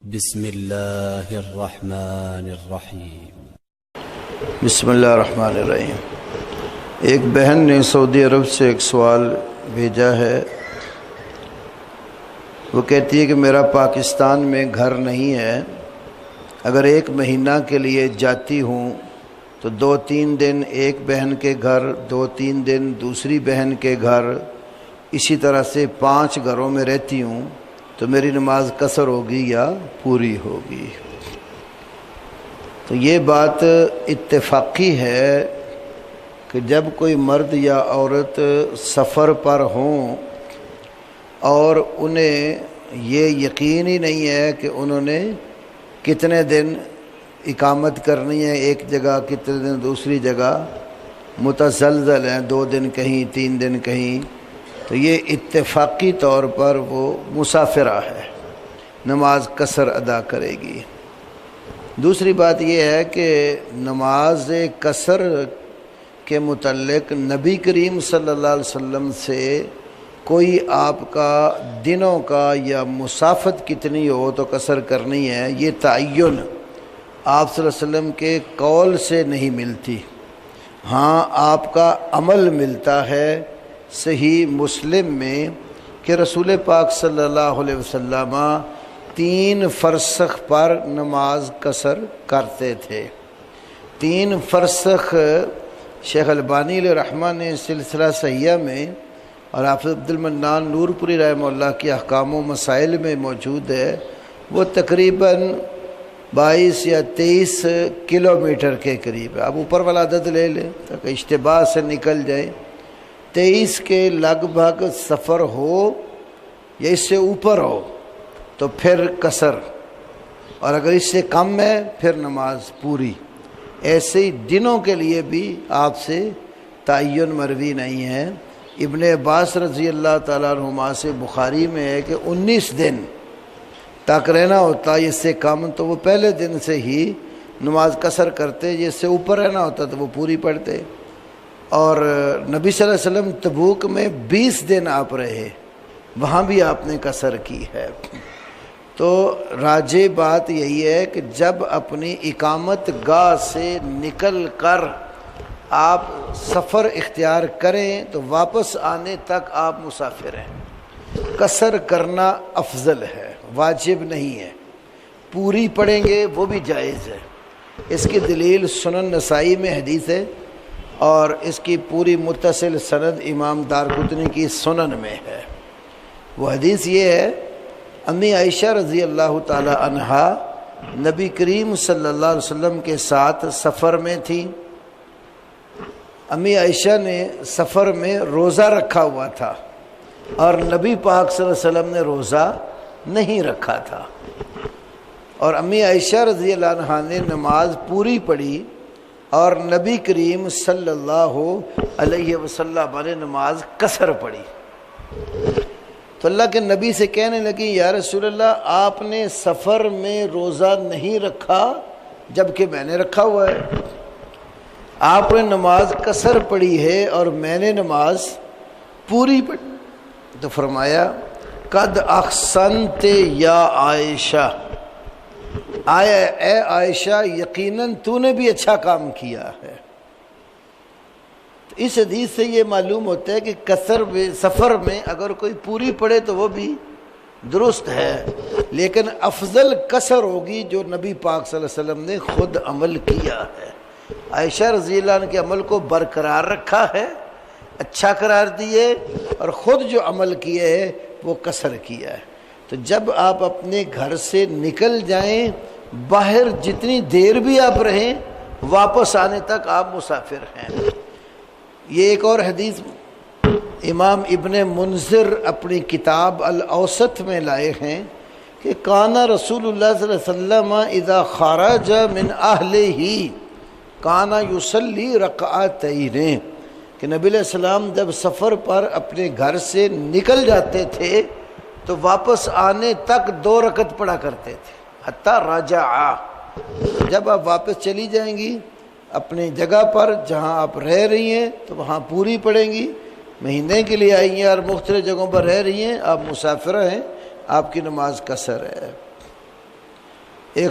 بسم اللہ الرحمن الرحیم۔ بسم اللہ الرحمن الرحیم۔ ایک بہن نے سعودی عرب سے ایک سوال بھیجا ہے۔ وہ کہتی ہے کہ میرا پاکستان میں گھر نہیں ہے، اگر ایک مہینہ کے لیے جاتی ہوں تو 2-3 دن ایک بہن کے گھر، 2-3 دن دوسری بہن کے گھر، اسی طرح سے 5 گھروں میں رہتی ہوں، تو میری نماز قصر ہوگی یا پوری ہوگی؟ تو یہ بات اتفاقی ہے کہ جب کوئی مرد یا عورت سفر پر ہوں اور انہیں یہ یقین ہی نہیں ہے کہ انہوں نے کتنے دن اقامت کرنی ہے ایک جگہ، کتنے دن دوسری جگہ، متزلزل ہیں، 2 دن کہیں 3 دن کہیں، تو یہ اتفاقی طور پر وہ مسافرہ ہے، نماز قصر ادا کرے گی۔ دوسری بات یہ ہے کہ نماز قصر کے متعلق نبی کریم صلی اللہ علیہ وسلم سے کوئی آپ کا دنوں کا یا مسافت کتنی ہو تو قصر کرنی ہے، یہ تعین آپ صلی اللہ علیہ وسلم کے قول سے نہیں ملتی۔ ہاں آپ کا عمل ملتا ہے صحیح مسلم میں کہ رسول پاک صلی اللہ علیہ وسلم 3 فرسخ پر نماز قصر کرتے تھے۔ 3 فرسخ شیخ البانی علیہ رحمہ نے سلسلہ صحیحہ میں اور حافظ عبد المنان نور پوری رحمہ اللہ کے احکام و مسائل میں موجود ہے، وہ تقریباً 22 یا 23 کلومیٹر کے قریب ہے۔ اب اوپر والا عدد لے لیں تاکہ اشتباہ سے نکل جائے۔ 23 کے لگ بھگ سفر ہو یا اس سے اوپر ہو تو پھر قصر، اور اگر اس سے کم ہے پھر نماز پوری۔ ایسے ہی دنوں کے لیے بھی آپ سے تعین مروی نہیں ہے۔ ابن عباس رضی اللہ تعالیٰ عنہما سے بخاری میں ہے کہ 19 دن تک رہنا ہوتا، اس سے کم تو وہ پہلے دن سے ہی نماز قصر کرتے، جس سے اوپر رہنا ہوتا تو وہ پوری پڑھتے۔ اور نبی صلی اللہ علیہ وسلم تبوک میں 20 دن آپ رہے، وہاں بھی آپ نے قصر کی ہے۔ تو راجح بات یہی ہے کہ جب اپنی اقامت گاہ سے نکل کر آپ سفر اختیار کریں تو واپس آنے تک آپ مسافر ہیں۔ قصر کرنا افضل ہے، واجب نہیں ہے۔ پوری پڑھیں گے وہ بھی جائز ہے۔ اس کی دلیل سنن نسائی میں حدیث ہے، اور اس کی پوری متصل سند امام دارقطنی کی سنن میں ہے۔ وہ حدیث یہ ہے، امی عائشہ رضی اللہ تعالی عنہا نبی کریم صلی اللہ علیہ وسلم کے ساتھ سفر میں تھی۔ امی عائشہ نے سفر میں روزہ رکھا ہوا تھا اور نبی پاک صلی اللہ علیہ وسلم نے روزہ نہیں رکھا تھا، اور امی عائشہ رضی اللہ عنہا نے نماز پوری پڑھی اور نبی کریم صلی اللہ علیہ وسلم نے نماز قصر پڑھی۔ تو اللہ کے نبی سے کہنے لگی، یا رسول اللہ، آپ نے سفر میں روزہ نہیں رکھا جبکہ میں نے رکھا ہوا ہے، آپ نے نماز قصر پڑھی ہے اور میں نے نماز پوری پڑھی۔ تو فرمایا، قد احسنت یا عائشہ، اے عائشہ، یقیناً تو نے بھی اچھا کام کیا ہے۔ اس حدیث سے یہ معلوم ہوتا ہے کہ قصر سفر میں اگر کوئی پوری پڑھے تو وہ بھی درست ہے، لیکن افضل قصر ہوگی جو نبی پاک صلی اللہ علیہ وسلم نے خود عمل کیا ہے۔ عائشہ رضی اللہ عنہ کے عمل کو برقرار رکھا ہے، اچھا قرار دیے، اور خود جو عمل کیے ہے وہ قصر کیا ہے۔ تو جب آپ اپنے گھر سے نکل جائیں، باہر جتنی دیر بھی آپ رہیں، واپس آنے تک آپ مسافر ہیں۔ یہ ایک اور حدیث امام ابن منذر اپنی کتاب الاوسط میں لائے ہیں کہ کان رسول اللہ صلی اللہ علیہ وسلم اذا خرج من اہلہ کان یصلی رکعتین، کہ نبی علیہ السلام جب سفر پر اپنے گھر سے نکل جاتے تھے تو واپس آنے تک 2 رکعت پڑھا کرتے تھے، حتی رجع۔ جب آپ واپس چلی جائیں گی اپنی جگہ پر جہاں آپ رہ رہی ہیں تو وہاں پوری پڑھیں گی۔ مہینے کے لیے آئی ہیں اور مختلف جگہوں پر رہ رہی ہیں، آپ مسافرہ ہیں، آپ کی نماز قصر ہے۔